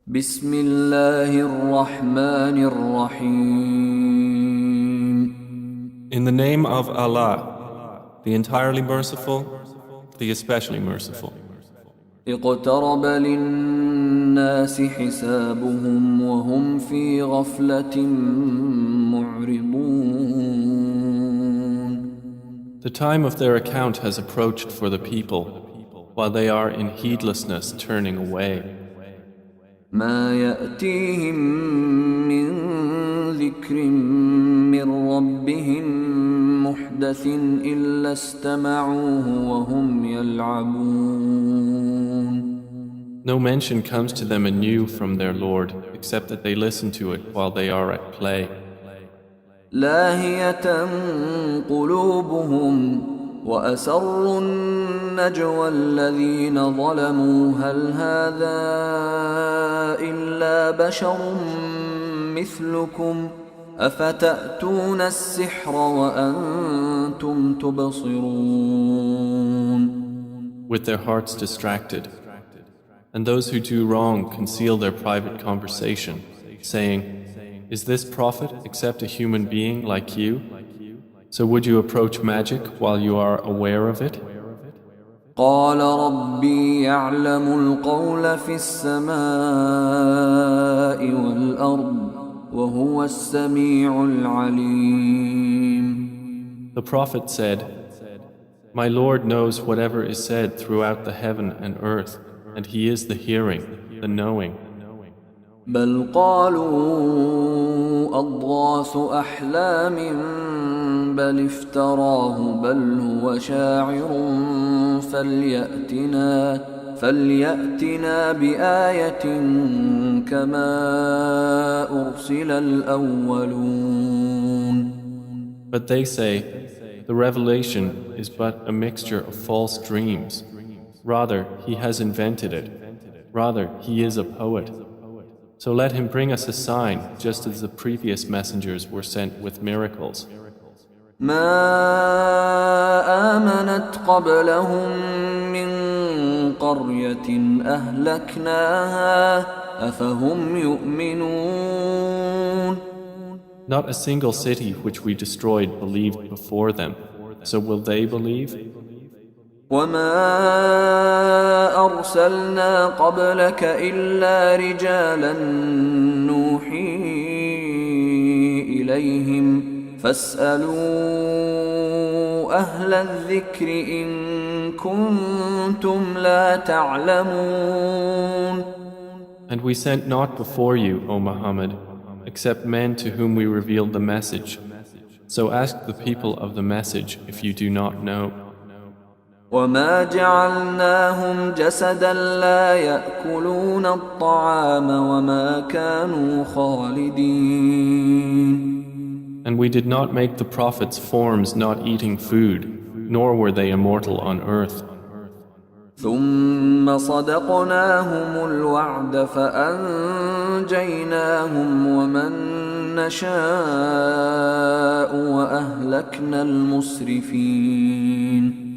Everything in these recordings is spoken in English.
بسم الله الرحمن الرحيم. In the name of Allah, the entirely merciful, the especially merciful. اقترب للناس حسابهم وهم في غفلة معرضون. The time of their account has approached for the people, while they are in heedlessness turning away. ما يأتيهم من ذكر من ربهم محدث إلا استمعوه وهم يلعبون. No mention comes to them anew from their Lord, except that they listen to it while they are at play. لاهية قلوبهم وأسروا النجوى الذين ظلموا هل هذا إلا بشر مثلكم أفتأتون السحر وأنتم تبصرون. With their hearts distracted. And those who do wrong conceal their private conversation, saying, "Is this prophet except a human being like you? So would you approach magic while you are aware of it?" قال ربي يعلم القول في السماء والأرض وهو السميع العليم. The prophet said, "My Lord knows whatever is said throughout the heaven and earth, and He is the hearing, the knowing." بل قالوا أضغاث أحلام بل افتراه بل هو شاعر فليأتنا بآية كما أرسل الأولون. But they say, "The revelation is but a mixture of false dreams. Rather, he has invented it. Rather, he is a poet. So let him bring us a sign, just as the previous messengers were sent with miracles." ما آمنت قبلهم من قرية أهلكناها أفهم يؤمنون. Not a single city which we destroyed believed before them. So will they believe? وما أرسلنا قبلك إلا رجالا نوحي إليهم فاسألوا أهل الذكر إن كنتم لا تعلمون. And we sent not before you, O Muhammad, except men to whom we revealed the message. So ask the people of the message if you do not know. وما جعلناهم جسدا لا يأكلون الطعام وما كانوا خالدين. And we did not make the prophets forms not eating food, nor were they immortal on earth. ثم صدقناهم الوعد فأنجيناهم ومن نشاء وأهلكنا المسرفين.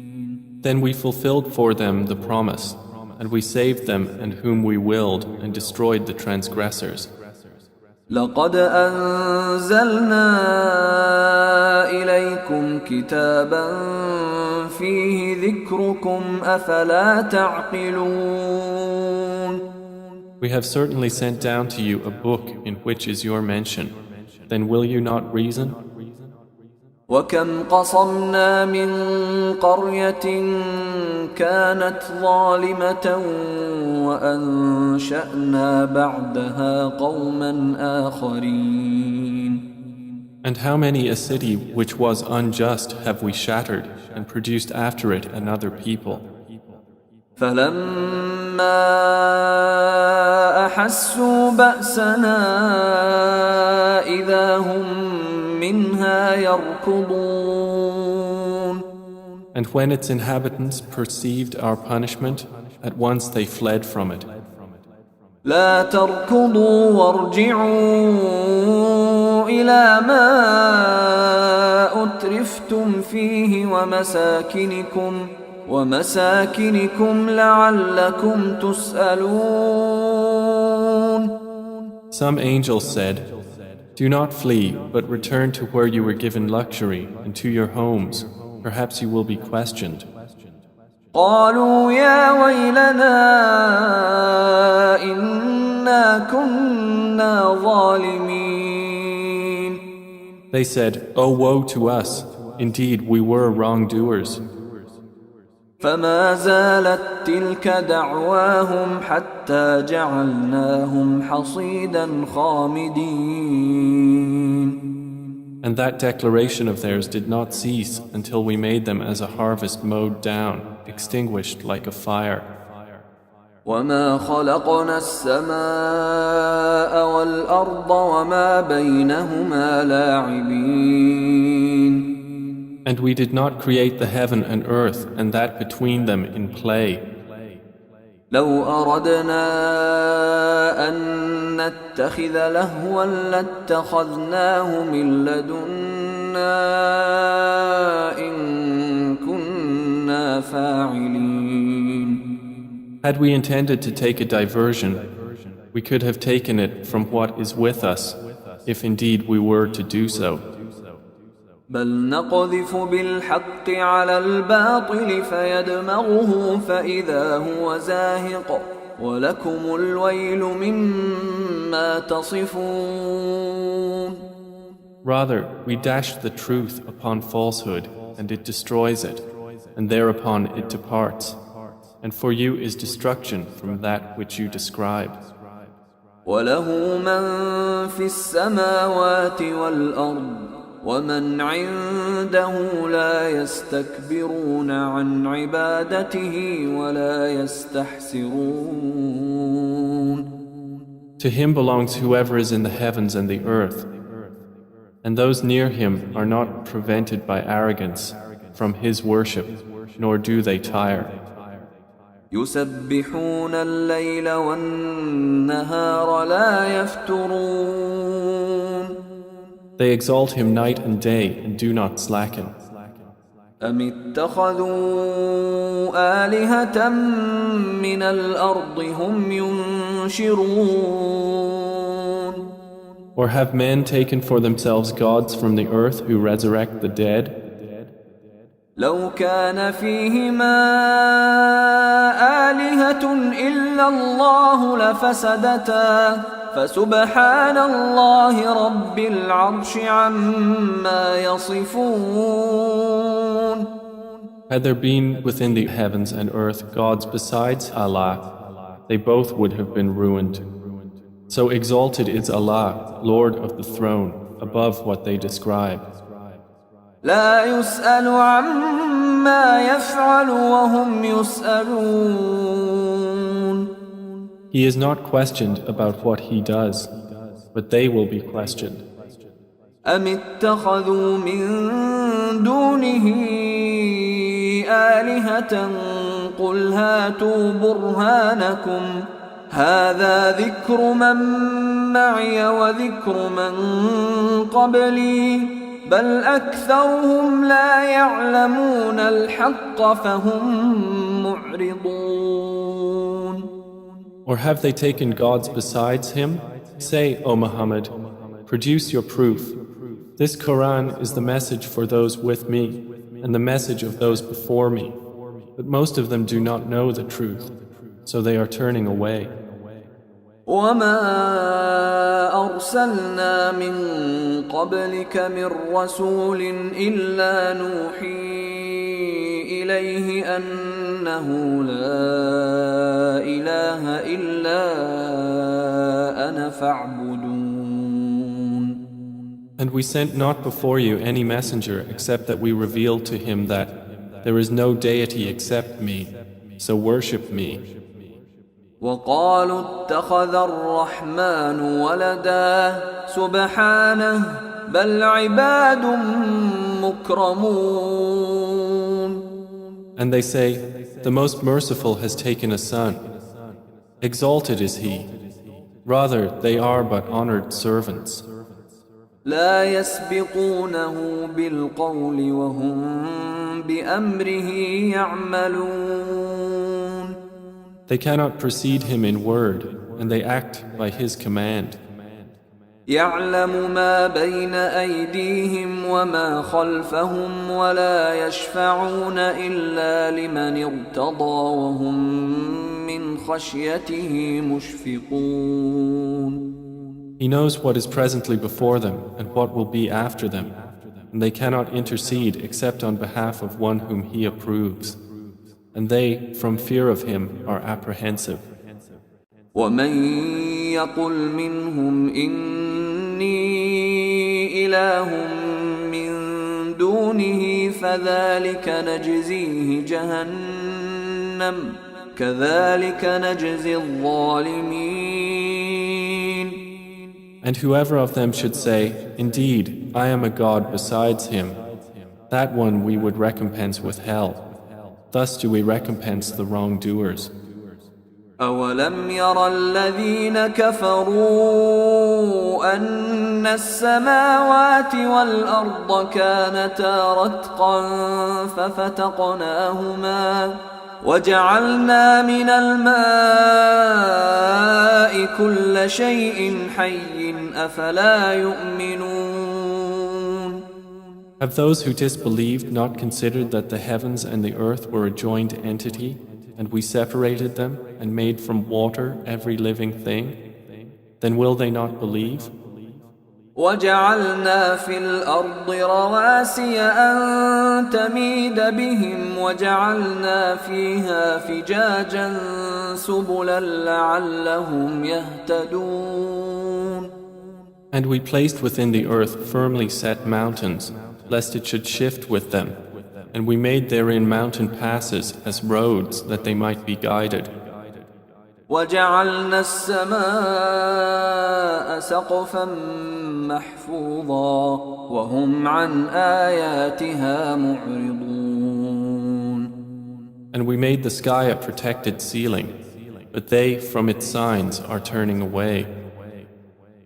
Then we fulfilled for them the promise, and we saved them and whom we willed and destroyed the transgressors. لقد أنزلنا إليكم كتابا فيه ذكركم أفلا تعقلون. We have certainly sent down to you a book in which is your mention. Then will you not reason? وكم قصمنا من قرية كانت ظالمة وأنشأنا بعدها قوما آخرين. And how many a city which was unjust have we shattered and produced after it another people? فلما أحسوا بأسنا إذا هم منها يركضون. And when its inhabitants perceived our punishment, at once they fled from it. لا تركضوا وارجعوا إلى ما أترفتم فيه ومساكنكم لعلكم تسألون. Some angels said, "Do not flee, but return to where you were given luxury and to your homes. Perhaps you will be questioned." قالوا يا ويلنا إنا كنا ظالمين. They said, "Oh, woe to us! Indeed, we were wrongdoers." فما زالت تلك دعواهم حتى جعلناهم حصيدا خامدين. And that declaration of theirs did not cease until we made them as a harvest mowed down, extinguished like a fire. وما خلقنا السماء والأرض وما بينهما لاعبين. And we did not create the heaven and earth and that between them in play. لو أردنا أن نتخذ لهوا لاتخذناه من لدنا إن كنا فاعلين. Had we intended to take a diversion, we could have taken it from what is with us, if indeed we were to do so. بل نقذف بالحق على الباطل فيدمغه فإذا هو زاهق ولكم الويل مما تصفون. Rather, we dash the truth upon falsehood, and it destroys it, and thereupon it departs. And for you is destruction from that which you describe. وله من في السماوات والأرض ومن عنده لا يستكبرون عن عبادته ولا يستحسرون. To him belongs whoever is in the heavens and the earth, and those near him are not prevented by arrogance from his worship, nor do they tire. يسبحون الليل والنهار لا يفترون. They exalt him night and day and do not slacken. أم اتخذوا آلهة من الأرض هم ينشرون. Or have men taken for themselves gods from the earth who resurrect the dead? لو كان فيهما آلهة إلا الله لفسدتا فسبحان الله رب العرش عما يصفون. Had there been within the heavens and earth gods besides Allah, they both would have been ruined. So exalted is Allah, Lord of the throne, above what they describe. لا يسأل عما يفعل وهم يسألون. He is not questioned about what he does, but they will be questioned. أم اتخذوا من دونه آلهة قل هاتوا برهانكم هذا ذكر من معي وذكر من قبلي بل أكثرهم لا يعلمون الحق فهم معرضون. Or have they taken gods besides him? Say, O Muhammad, produce your proof. This Qur'an is the message for those with me and the message of those before me. But most of them do not know the truth, so they are turning away. وما أرسلنا من قبلك من رسول إلا نوحي إليه أنه لا إله إلا أنا فاعبدون. And we sent not before you any messenger except that we revealed to him that there is no deity except me, so worship me. وقالوا اتخذ الرحمن ولدا سبحانه بل عباد مكرمون. And they say, the Most Merciful has taken a son. Exalted is he. Rather, they are but honored servants. لا يسبقونه بالقول وهم بأمره يعملون. They cannot precede him in word, and they act by his command. يعلم ما بين أيديهم وما خلفهم ولا يشفعون إلا لمن ارتضى وهم من خشيته مشفقون. He knows what is presently before them and what will be after them, and they cannot intercede except on behalf of one whom He approves. And they, from fear of Him, are apprehensive. ومن يقل منهم إني إله من دونه فذلك نجزيه جهنم كذلك نجزي الظالمين. And whoever of them should say, Indeed, I am a God besides Him, that one we would recompense with hell. Thus do we recompense the wrongdoers. أولم ير الذين كفروا أن السماوات والأرض كانتا رتقا ففتقناهما وجعلنا من الماء كل شيء حي أفلا يؤمنون. Have those who disbelieved not considered that the heavens and the earth were a joined entity, and we separated them and made from water every living thing? Then will they not believe? وجعلنا في الأرض رواسي أن تميد بهم وجعلنا فيها فجاجا سبلا لعلهم يهتدون. And we placed within the earth firmly set mountains, lest it should shift with them. And we made therein mountain passes as roads that they might be guided. وجعلنا السماء سقفا محفوظا وهم عن آياتها معرضون. And we made the sky a protected ceiling, but they from its signs are turning away.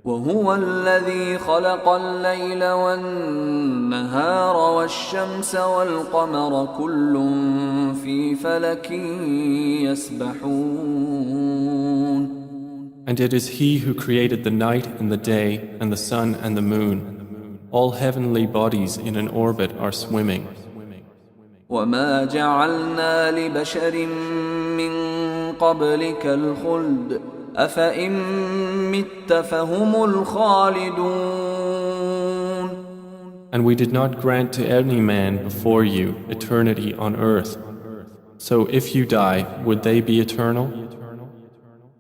وهو الذي خلق الليل والنهار والشمس والقمر كل في فلك يسبحون. And it is He who created the night and the day and the sun and the moon. All heavenly bodies in an orbit are swimming. وما جعلنا لبشر من قبلك الخلد أفإن مت فهم الخالدون. And we did not grant to any man before you eternity on earth. So if you die, would they be eternal?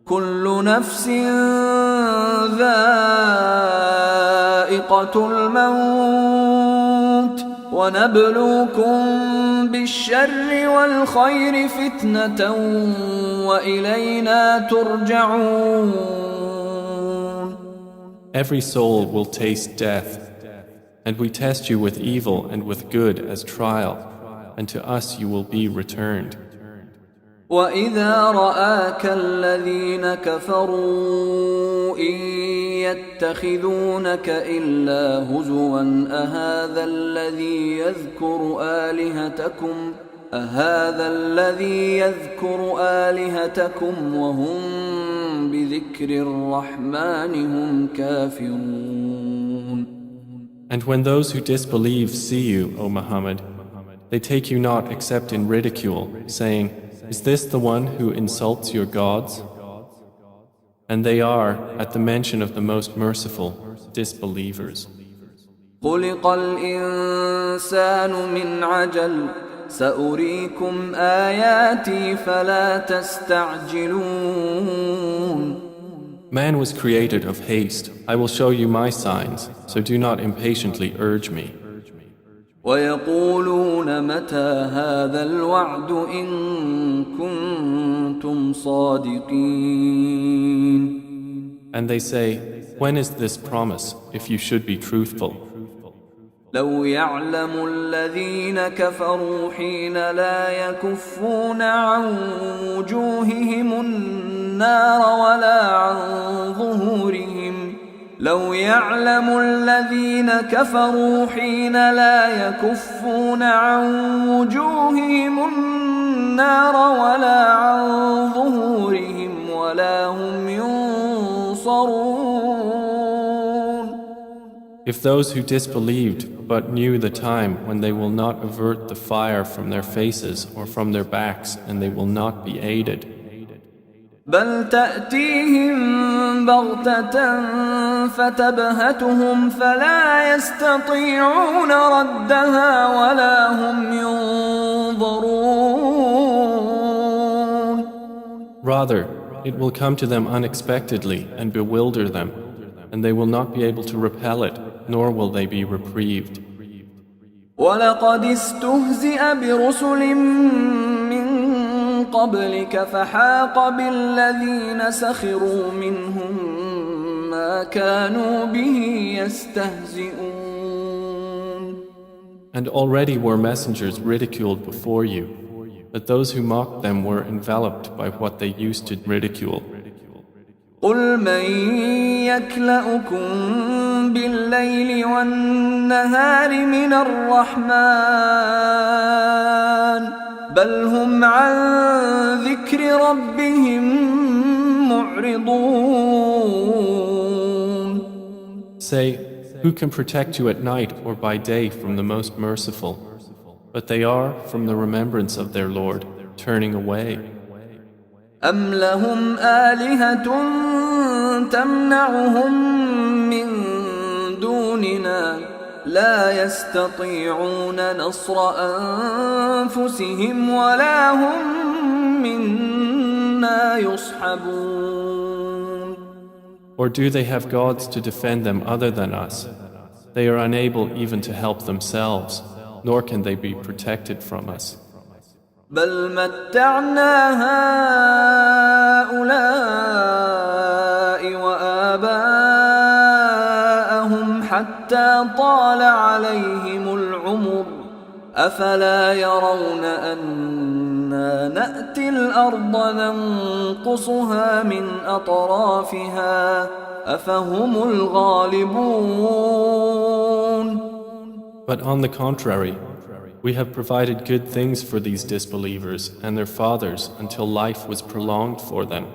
كل نفس ذائقة الموت ونبلوكم بالشر والخير فتنة وإلينا ترجعون. Every soul will taste death, and we test you with evil and with good as trial, and to us you will be returned. وإذا رآك الذين كفروا إن يتخذونك إلا هزوا أهذا الذي يذكر آلهتكم وهم بذكر الرحمن هم كافرون. And when those who disbelieve see you, O Muhammad, they take you not except in ridicule, saying, Is this the one who insults your gods? And they are, at the mention of the most merciful, disbelievers. خلق الإنسان من عجل سأريكم آياتي فلا تستعجلون. Man was created of haste. I will show you my signs, so do not impatiently urge me. ويقولون متى هذا الوعد إن كنتم صادقين. And they say, When is this promise, if you should be truthful? لو يعلم الذين كفروا حين لا يكفون عن وجوههم النار ولا عن ظهورهم لو يعلم الذين كفروا حين لا يكفون عن وجوههم النار ولا عن ظهورهم ولا هم ينصرون. If those who disbelieved but knew the time when they will not avert the fire from their faces or from their backs and they will not be aided. بل تأتيهم بغتة فتبهتهم فلا يستطيعون ردها ولا هم ينظرون. Rather, it will come to them unexpectedly and bewilder them, and they will not be able to repel it, nor will they be reprieved. وَلَقَدِ اسْتُهْزِئَ بِرُسُلٍ مِّن قَبْلِكَ فَحَاقَ بِالَّذِينَ سَخِرُوا مِنْهُم مَّا كَانُوا بِهِ يَسْتَهْزِئُونَ. And already were messengers ridiculed before you, but those who mocked them were enveloped by what they used to ridicule. قُلْ مَن يَكْلَؤُكُم بِاللَّيْلِ وَالنَّهَارِ مِنَ الرَّحْمَنِ بَلْ هُمْ عَن ذِكْرِ رَبِّهِم مُّعْرِضُونَ. Say, who can protect you at night or by day from the Most Merciful? But they are, from the remembrance of their Lord, turning away. أَمْ لَهُمْ آلِهَةٌ تَمْنَعُهُم مِّن دُونِنَا لَا يَسْتَطِيعُونَ نَصْرَ أَنفُسِهِمْ وَلَا هُم مِّنَّا يُصْحَبُونَ. Or do they have gods to defend them other than us? They are unable even to help themselves, nor can they be protected from us. بل متعنا هؤلاء وآباءهم حتى طال عليهم العمر أفلا يرون أنا نأتي الأرض ننقصها من أطرافها أفهم الغالبون. But on the contrary, we have provided good things for these disbelievers and their fathers until life was prolonged for them.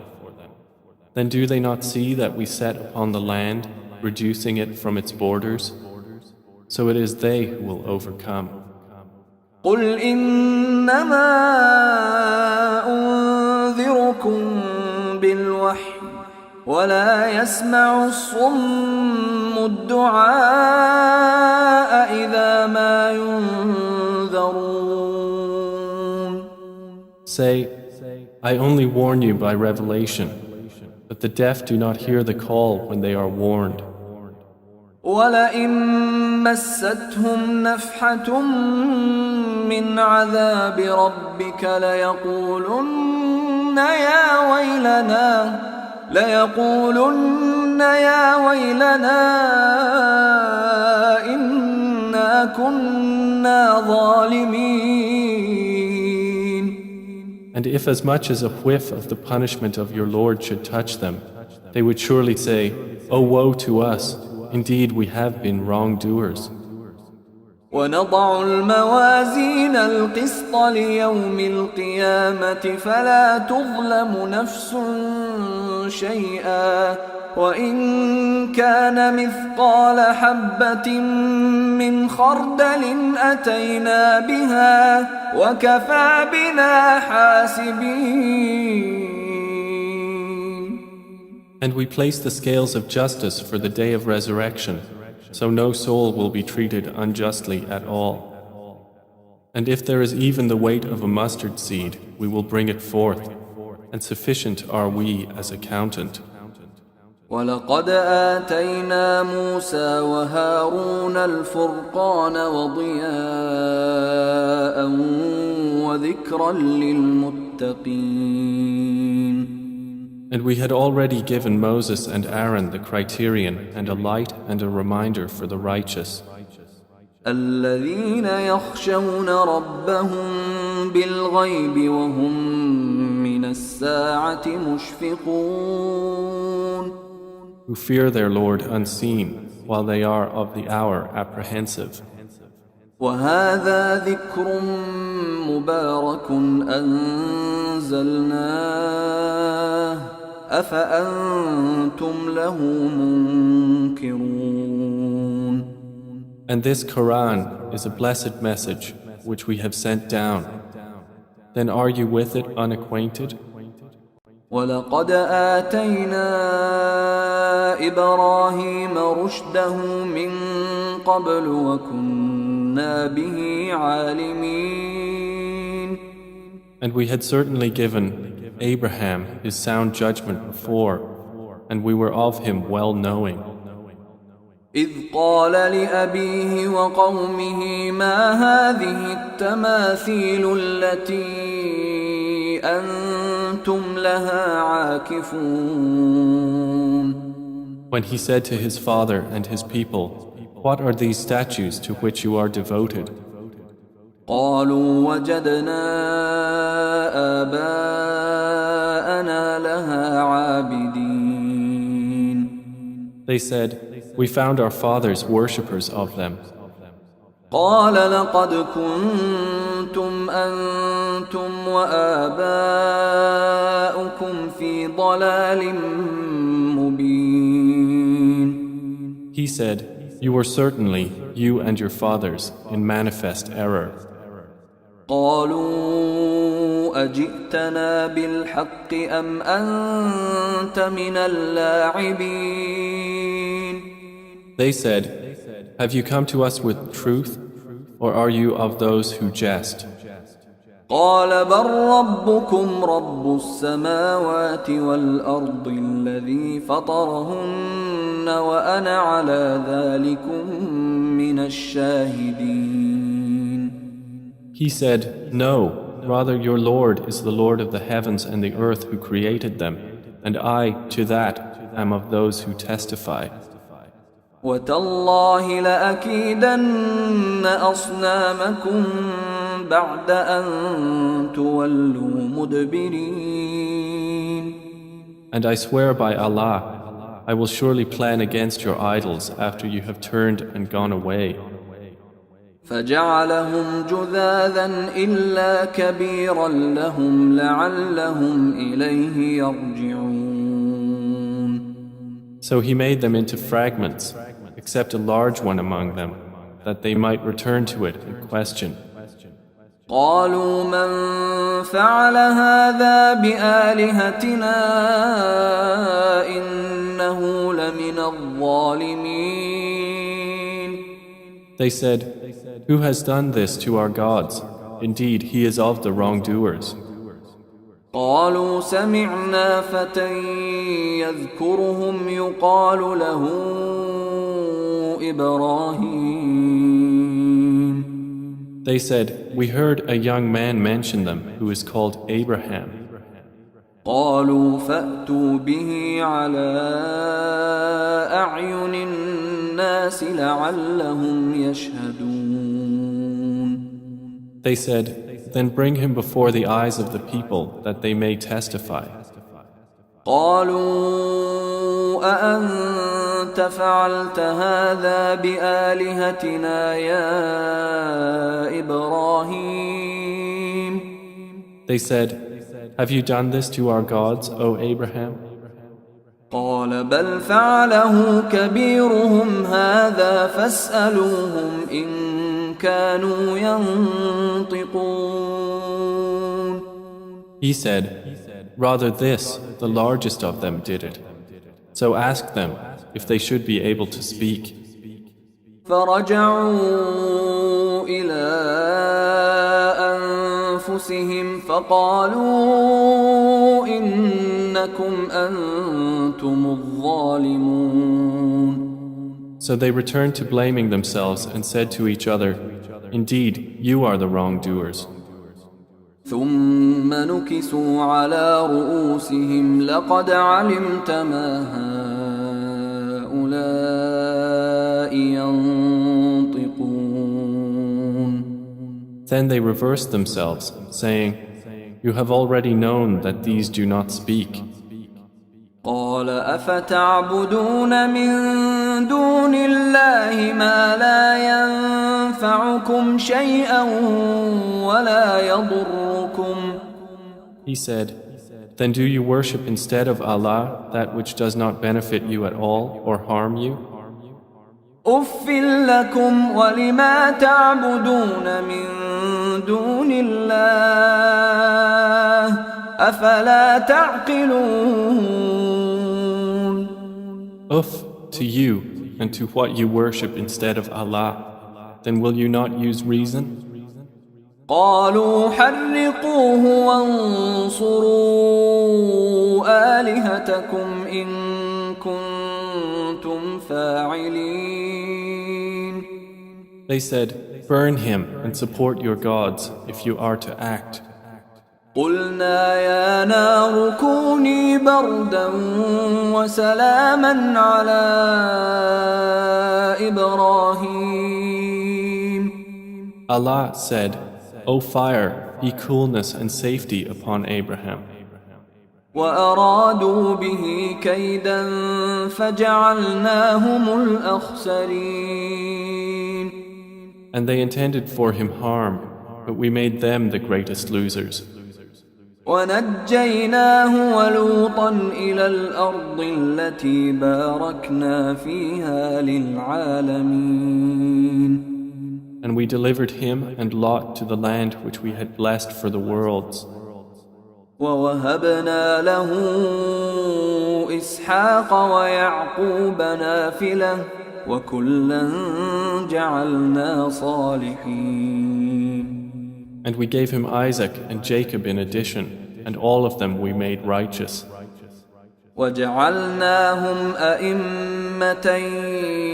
Then do they not see that we set upon the land, reducing it from its borders? So it is they who will overcome. قُلْ إِنَّمَا أُنذِرُكُم بِالْوَحْيِ وَلَا يَسْمَعُ الصُّمُّ الدُّعَاءَ إِذَا مَا يُنذَرُونَ. Say, I only warn you by revelation, but the deaf do not hear the call when they are warned. وَلَئِن مَّسَّتْهُمْ نَفْحَةٌ مِّنْ عَذَابِ رَبِّكَ لَيَقُولُنَّ يَا وَيْلَنَا إِنَّا كُنَّا ظَالِمِينَ. And if as much as a whiff of the punishment of your Lord should touch them, they would surely say, "Oh, woe to us! Indeed, we have been wrongdoers." وَنَضَعُ الْمَوَازِينَ الْقِسْطَ لِيَوْمِ الْقِيَامَةِ فَلَا تُظْلَمُ نَفْسٌ شَيْئًا وَإِن كَانَ مِثْقَالَ حَبَّةٍ مِّنْ خَرْدَلٍ أَتَيْنَا بِهَا وَكَفَى بِنَا حَاسِبِينَ. And we place the scales of justice for the day of resurrection, so no soul will be treated unjustly at all. And if there is even the weight of a mustard seed, we will bring it forth, and sufficient are we as accountant. وَلَقَدْ آتَيْنَا مُوسَى وَهَارُونَ الْفُرْقَانَ وَضِيَاءً وَذِكْرًا لِلْمُتَّقِينَ. And we had already given Moses and Aaron the criterion and a light and a reminder for the righteous. الَّذِينَ يَخْشَوْنَ رَبَّهُم بِالْغَيْبِ وَهُم مِّنَ السَّاعَةِ مُشْفِقُونَ. Who fear their Lord unseen, while they are of the hour apprehensive. وَهَذَا ذِكْرٌ مُبَارَكٌ أَنزَلْنَاهُ أَفَأَنْتُمْ لَهُ مُنْكِرُونَ. And this Qur'an is a blessed message which we have sent down. Then are you with it unacquainted? وَلَقَدْ آتَيْنَا إِبْرَاهِيمَ رُشْدَهُ مِنْ قَبْلُ وَكُنَّا بِهِ عَالِمِينَ. And we had certainly given Abraham his sound judgment before, and we were of him well knowing. إذ قال لأبيه وقومه ما هذه التماثيل التي أنتم لها عاكفون. When he said to his father and his people, what are these statues to which you are devoted? قالوا وجدنا آباءنا لها عابدين. They said, we found our fathers worshippers of them. قال لقد كنتم أنتم وآباؤكم في ضلال مبين. He said, you were certainly, you and your fathers, in manifest error. قالوا أجئتنا بالحق أم أنت من اللاعبين. They said, have you come to us with truth, or are you of those who jest? قال بل ربكم رب السماوات والأرض الذي فطرهن وأنا على ذلكم من الشاهدين. He said, no, rather your Lord is the Lord of the heavens and the earth who created them, and I, to that, am of those who testify. وتالله لأكيدن أصنامكم بعد أن تولوا مدبرين. And I swear by Allah, I will surely plan against your idols after you have turned and gone away. فجعلهم جذاذا إلا كبيرا لهم لعلهم إليه يرجعون. So he made them into fragments, except a large one among them, that they might return to it and question. قالوا من فعل هذا بآلهتنا إنه لمن الظالمين. They said, who has done this to our gods? Indeed, he is of the wrongdoers. قالوا سمعنا فتى يذكرهم يقال له إبراهيم. They said, we heard a young man mention them who is called Abraham. قالوا فأتوا به على أعين الناس لعلهم يشهدون. They said, then bring him before the eyes of the people that they may testify. قالوا أأنت فعلت هذا بآلهتنا يا إبراهيم. They said, have you done this to our gods, O Abraham? قال بل فعله كبيرهم هذا فاسألوهم إن كانوا ينطقون. He said, rather this, the largest of them did it. So ask them if they should be able to speak. فرجعوا إلى أنفسهم فقالوا إنكم أنتم الظالمون. So they returned to blaming themselves and said to each other, indeed, you are the wrongdoers. ثم نكسوا على رؤوسهم لقد علمت ما هؤلاء ينطقون. Then they reversed themselves, saying, you have already known that these do not speak. قال أفتعبدون من دون الله ما لا ينفعكم شيئا ولا يضركم. He said, then do you worship instead of Allah that which does not benefit you at all or harm you? أف لكم ولما تعبدون من دون الله أفلا تعقلون. Uff to you and to what you worship instead of Allah. Then will you not use reason? قالوا حرقوه وانصروا آلهتكم إن كنتم فاعلين. They said, burn him and support your gods if you are to act. قلنا يا نار كوني بردا وسلاما على إبراهيم. Allah said, O fire, be coolness and safety upon Abraham. وأرادوا به كيدا فجعلناهم الأخسرين. And they intended for him harm, but we made them the greatest losers. ونجيناه ولوطا إلى الأرض التي باركنا فيها للعالمين. And we delivered him and Lot to the land which we had blessed for the worlds. ووهبنا له إسحاق ويعقوب نافلة وكلا جعلنا صالحين. And we gave him Isaac and Jacob in addition, and all of them we made righteous. وجعلناهم أئمة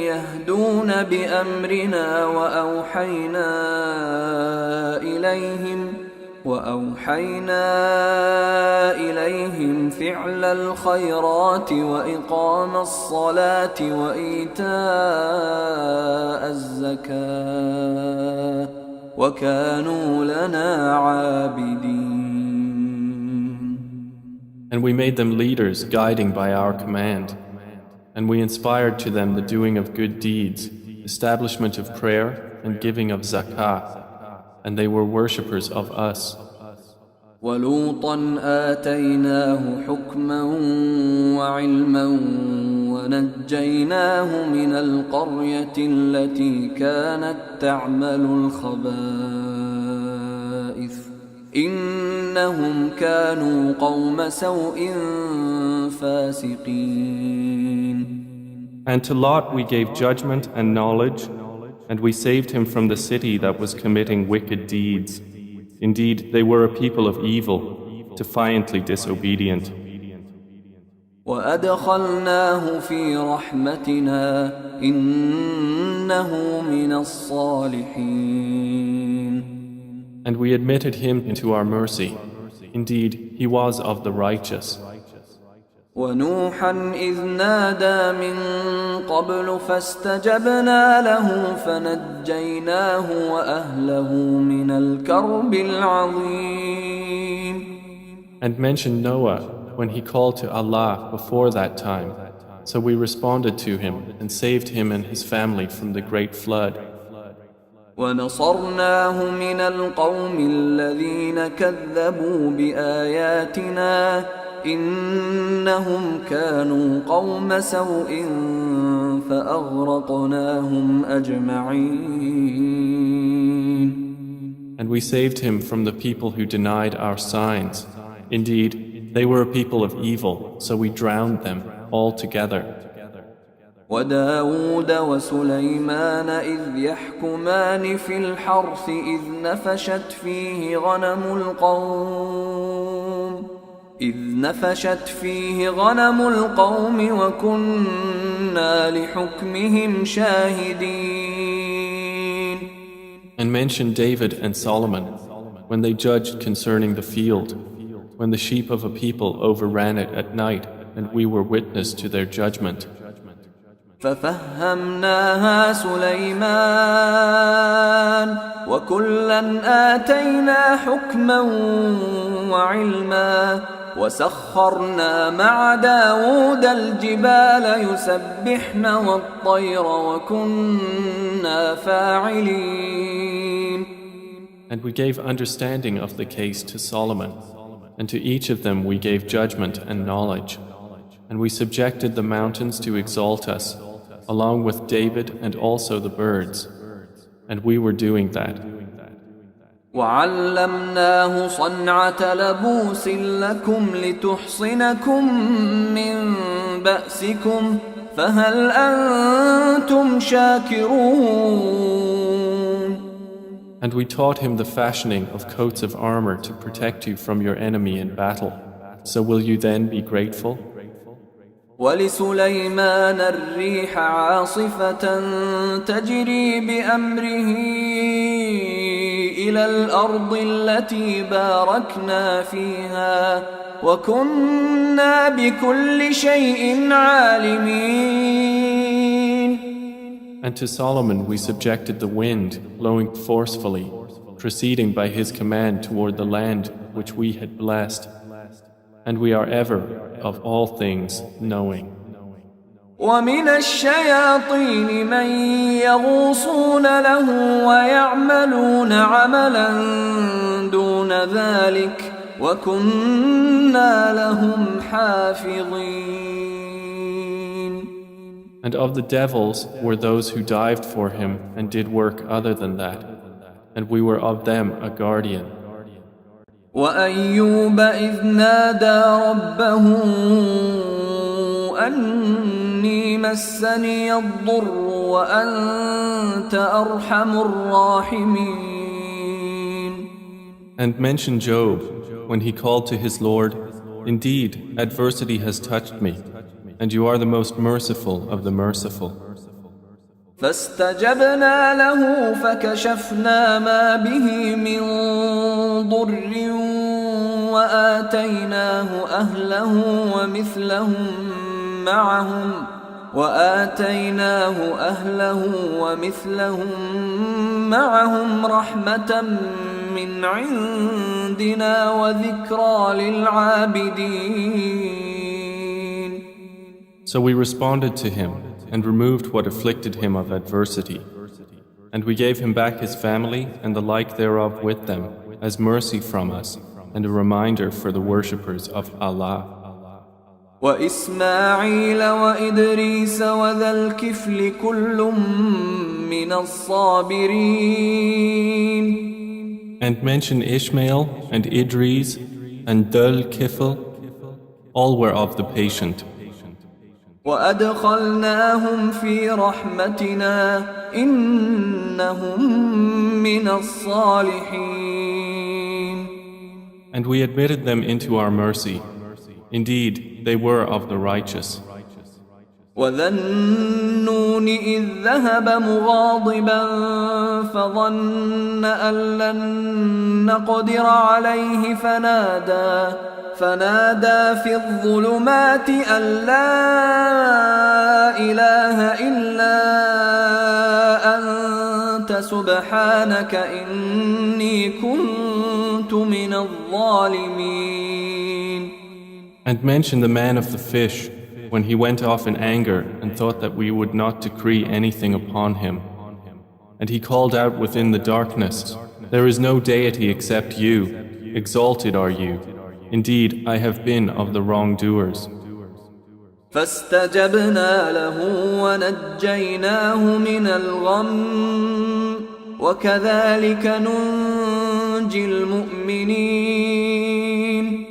يهدون بأمرنا وأوحينا إليهم فعل الخيرات وإقام الصلاة وإيتاء الزكاة وكانوا لنا عابدين. And we made them leaders, guiding by our command. And we inspired to them the doing of good deeds, establishment of prayer, and giving of zakah. And they were worshippers of us. وَلُوطًا آتَيْنَاهُ حُكْمًا وَعِلْمًا وَنَجَّيْنَاهُ مِنَ الْقَرْيَةِ الَّتِي كَانَتْ تَعْمَلُ الْخَبَائِثَ إِنَّهُمْ كَانُوا قَوْمَ سَوْءٍ فَاسِقِينَ. And to Lot we gave judgment and knowledge, and we saved him from the city that was committing wicked deeds. Indeed, they were a people of evil, defiantly disobedient. وَأَدْخَلْنَاهُ فِي رَحْمَتِنَا إِنَّهُ مِنَ الصَّالِحِينَ. And we admitted him into our mercy. Indeed, he was of the righteous. وَنُوحًا إِذْ نَادَى مِن قَبْلُ فَاسْتَجَبْنَا لَهُ فَنَجَّيْنَاهُ وَأَهْلَهُ مِنَ الْكَرْبِ الْعَظِيمِ. And mention Noah when he called to Allah before that time. So we responded to him and saved him and his family from the great flood. وَنَصَرْنَاهُ مِنَ الْقَوْمِ الَّذِينَ كَذَّبُوا بِآيَاتِنَا إِنَّهُمْ كَانُوا قَوْمَ سَوْءٍ فَأَغْرَقْنَاهُمْ أَجْمَعِينَ. And we saved him from the people who denied our signs. Indeed, they were a people of evil, so we drowned them all together. وداود وسليمان إذ يحكمان في الحرث إذ نفشت فيه غنم القوم وكنا لحكمهم شاهدين. And mention David and Solomon when they judged concerning the field, when the sheep of a people overran it at night, and we were witness to their judgment. ففهمناها سليمان وكلا آتينا حكما وعلما وسخرنا مع داود الجبال يسبحن والطير وكنا فاعلين. And we gave understanding of the case to Solomon, and to each of them we gave judgment and knowledge. And we subjected the mountains to exalt us, along with David and also the birds. And we were doing that. وعلمناه صنعة لبوس لكم لتحصنكم من بأسكم فهل أنتم شاكرون. And we taught him the fashioning of coats of armor to protect you from your enemy in battle. So will you then be grateful? ولسليمان الريح عاصفة تجري بأمره إلى الأرض التي باركنا فيها وكنا بكل شيء عالمين. And to Solomon we subjected the wind, blowing forcefully, proceeding by his command toward the land which we had blessed. And we are ever, of all things, knowing. ومن الشياطين من يغوصون له ويعملون عملا دون ذلك وكنا لهم حافظين. And of the devils were those who dived for him and did work other than that, and we were of them a guardian. وأيوب إذ نادى ربه أني مسني الضر وأنت أرحم الراحمين. And mention Job when he called to his Lord, "Indeed, adversity has touched me, and you are the most merciful of the merciful." فاستجبنا له فكشفنا ما به من ضر وآتيناه أهله ومثلهم معهم رحمة من عندنا وذكرى للعابدين. So we responded to him and removed what afflicted him of adversity. And we gave him back his family and the like thereof with them as mercy from us and a reminder for the worshippers of Allah. وإسماعيل وإدريس وذا الكفل كل من الصابرين. And mention Ishmael and Idris and Darul-Kifl, all were of the patient. وأدخلناهم في رحمتنا إنهم من الصالحين. And we admitted them into our mercy. Indeed, they were of the righteous. وذا النون إذ ذهب مغاضبا فظن أن لن نقدر عليه فنادى في الظلمات أن لا إله إلا أنت سبحانك إني كنت من الظالمين. And mention the man of the fish when he went off in anger and thought that we would not decree anything upon him. And he called out within the darkness, "There is no deity except you. Exalted are you. Indeed, I have been of the wrongdoers." فاستجبنا له ونجيناه من الغم وكذلك ننجي المؤمنين.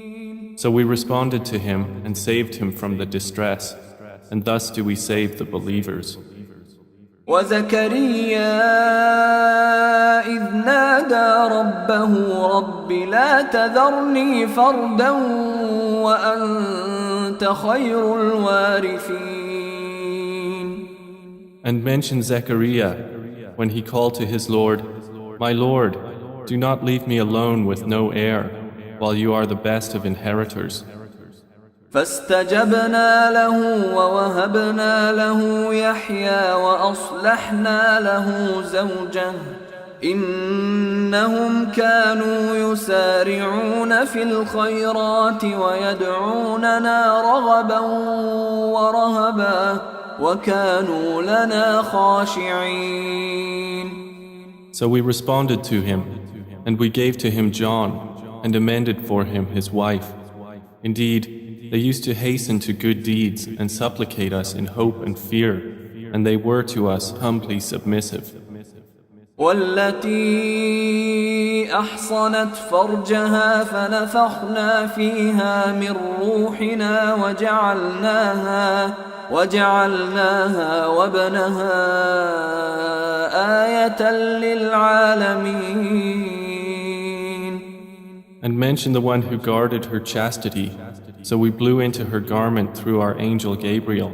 So we responded to him and saved him from the distress, and thus do we save the believers. وزكريا إذ نادى ربه رب لا تذرني فردا وأنت خير الوارثين. And mention Zechariah when he called to his Lord, "My Lord, do not leave me alone with no heir, while you are the best of inheritors." فاستجبنا له ووهبنا له يحيى وأصلحنا له زوجه إنهم كانوا يسارعون في الخيرات ويدعوننا رغبا ورهبا وكانوا لنا خاشعين. So we responded to him, and we gave to him John, and amended for him his wife. Indeed, they used to hasten to good deeds and supplicate us in hope and fear, and they were to us humbly submissive. والتي أحصنت فرجها فنفخنا فيها من روحنا وجعلناها وابنها آية للعالمين. And mention the one who guarded her chastity. So we blew into her garment through our angel Gabriel,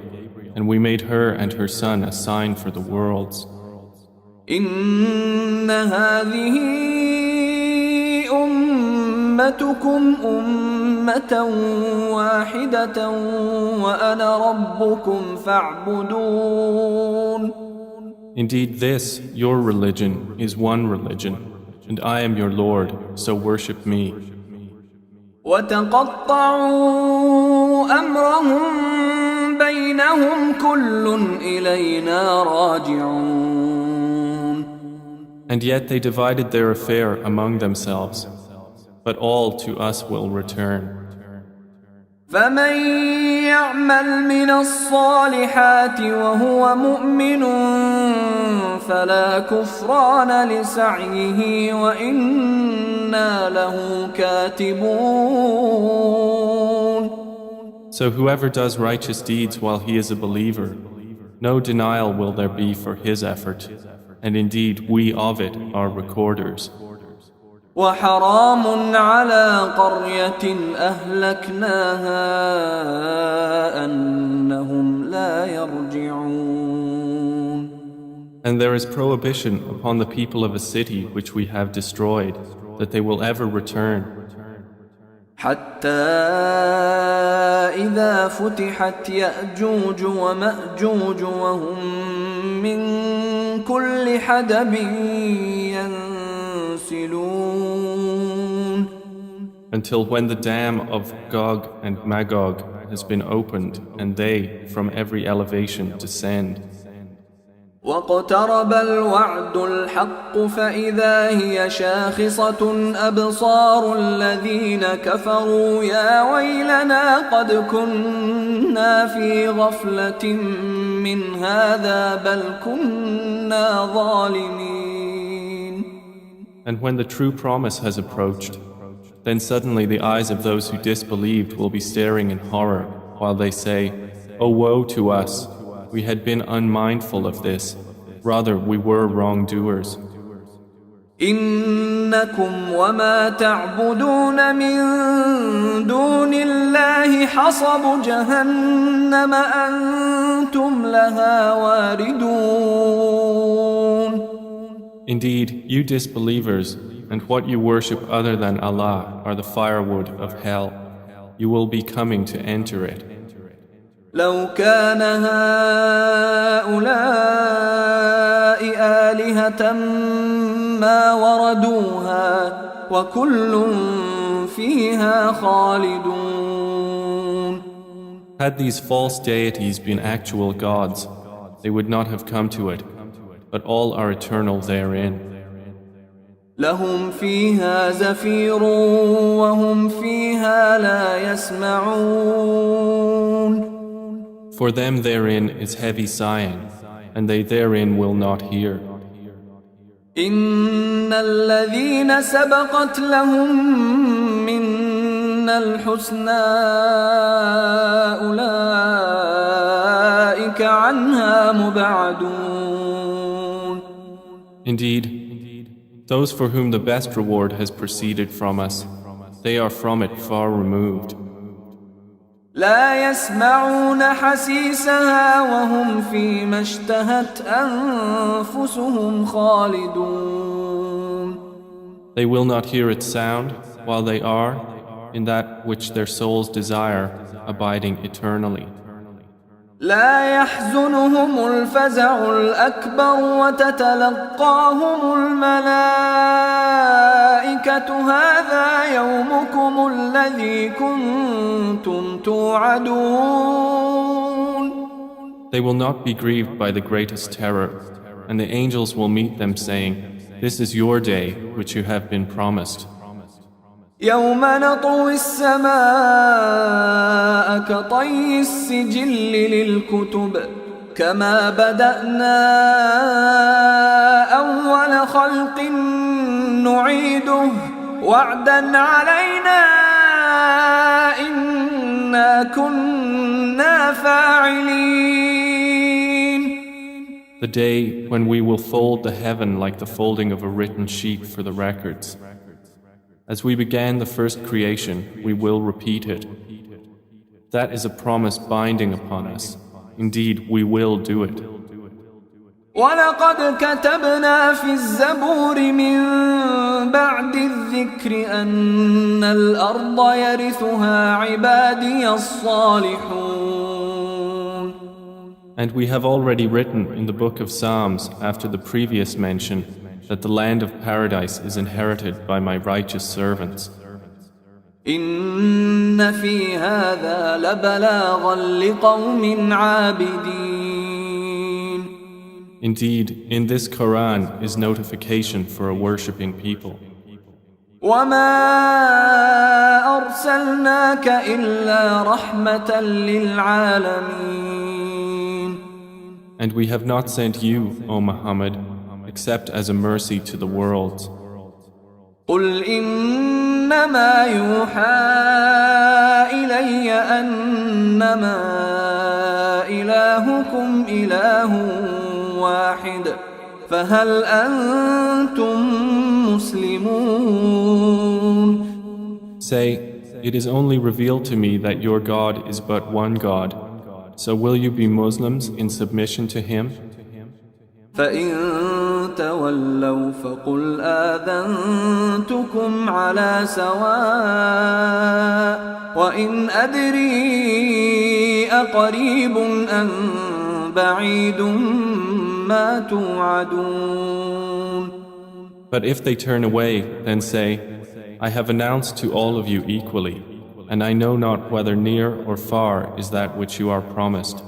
and we made her and her son a sign for the worlds. إن هذه أمتكم أمة واحدة وأنا ربكم فاعبدون. Indeed, this, your religion, is one religion, and I am your Lord, so worship me. وتقطعوا أمرهم بينهم كل إلينا راجعون. And yet they divided their affair among themselves, but all to us will return. فمن يعمل من الصالحات وهو مؤمن فلا كفران لسعيه وإنا له كاتبون. So whoever does righteous deeds while he is a believer, no denial will there be for his effort, and indeed we of it are recorders. وحرام على قرية أهلكناها أنهم لا يرجعون. And there is prohibition upon the people of a city which we have destroyed, that they will ever return. حتى إذا فتحت يأجوج ومأجوج وهم من كل حدب ينسلون. Until when the dam of Gog and Magog has been opened and they from every elevation descend. واقترب الوعد الحق فإذا هي شاخصة أبصار الذين كفروا يا ويلنا قد كنا في غفلة من هذا بل كنا ظالمين. And when the true promise has approached, then suddenly the eyes of those who disbelieved will be staring in horror while they say, "Oh woe to us! We had been unmindful of this. Rather, we were wrongdoers." إنكم وما تعبدون من دون الله حصب جهنم أنتم لها واردون. Indeed, you disbelievers and what you worship other than Allah are the firewood of hell. You will be coming to enter it. لو كان هؤلاء آلهة ما وردوها وكل فيها خالدون. Had these false deities been actual gods, they would not have come to it, but all are eternal therein. لهم فيها زفير وهم فيها لا يسمعون. For them therein is heavy sighing, and they therein will not hear. إن الذين سبقت لهم منا الحسنى أولئك عنها مبعدون. Indeed, those for whom the best reward has proceeded from us, they are from it far removed. لا يسمعون حسيسها وهم فيما اشتهت أنفسهم خالدون. They will not hear its sound while they are in that which their souls desire, abiding eternally. لا يحزنهم الفزع الأكبر وتتلقاهم الملائكة هذا يومكم الذي كنتم توعدون. They will not be grieved by the greatest terror, and the angels will meet them saying, "This is your day which you have been promised." يوم نطوي السماء كطي السجل كما بدأنا أول خلق نعيده وعدا علينا إنا كنا فاعلين. The day when we will fold the heaven like the folding of a written sheet for the records. As we began the first creation, we will repeat it. That is a promise binding upon us. Indeed, we will do it. وَلَقَدْ كَتَبْنَا فِي الزَّبُورِ مِن بَعْدِ الذِّكْرِ أَنَّ الْأَرْضَ يَرِثُهَا عِبَادِيَ الصَّالِحُونَ. And we have already written in the book of Psalms after the previous mention that the land of paradise is inherited by my righteous servants. إِنَّ فِي هَذَا لَبَلَاغًا لِقَوْمٍ عَابِدِينَ. Indeed, in this Qur'an is notification for a worshipping people. وَمَا أَرْسَلْنَاكَ إِلَّا رَحْمَةً لِلْعَالَمِينَ. And we have not sent you, O Muhammad, except as a mercy to the worlds. قُلْ إِنَّمَا يُوحَى إِلَيَّ أَنَّمَا إِلَٰهُكُمْ إِلَٰهٌ واحد فهل أنتم مسلمون. Say, it is only revealed to me that your God is but one God. So will you be Muslims in submission to Him? فإن تولوا فقل آذنتكم على سواء وإن أدري أقريب أم بعيد ما توعدون. But if they turn away, then say, I have announced to all of you equally, and I know not whether near or far is that which you are promised.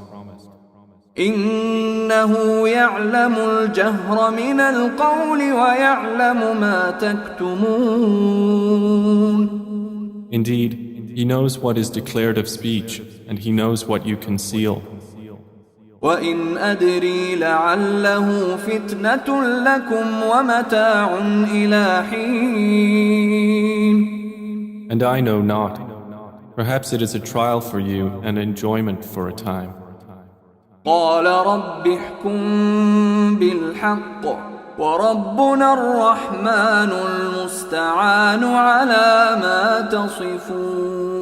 إنه يعلم الجهر من القول ويعلم ما تكتمون. Indeed, He knows what is declared of speech, and He knows what you conceal. وإن أدري لعله فتنة لكم ومتاع إلى حين. And I know not. Perhaps it is a trial for you and enjoyment for a time. قال رب احكم بالحق وربنا الرحمن المستعان على ما تصفون.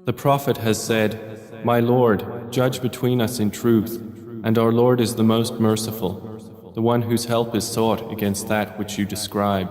The Prophet has said, My Lord, judge between us in truth, and our Lord is the most merciful, the one whose help is sought against that which you describe.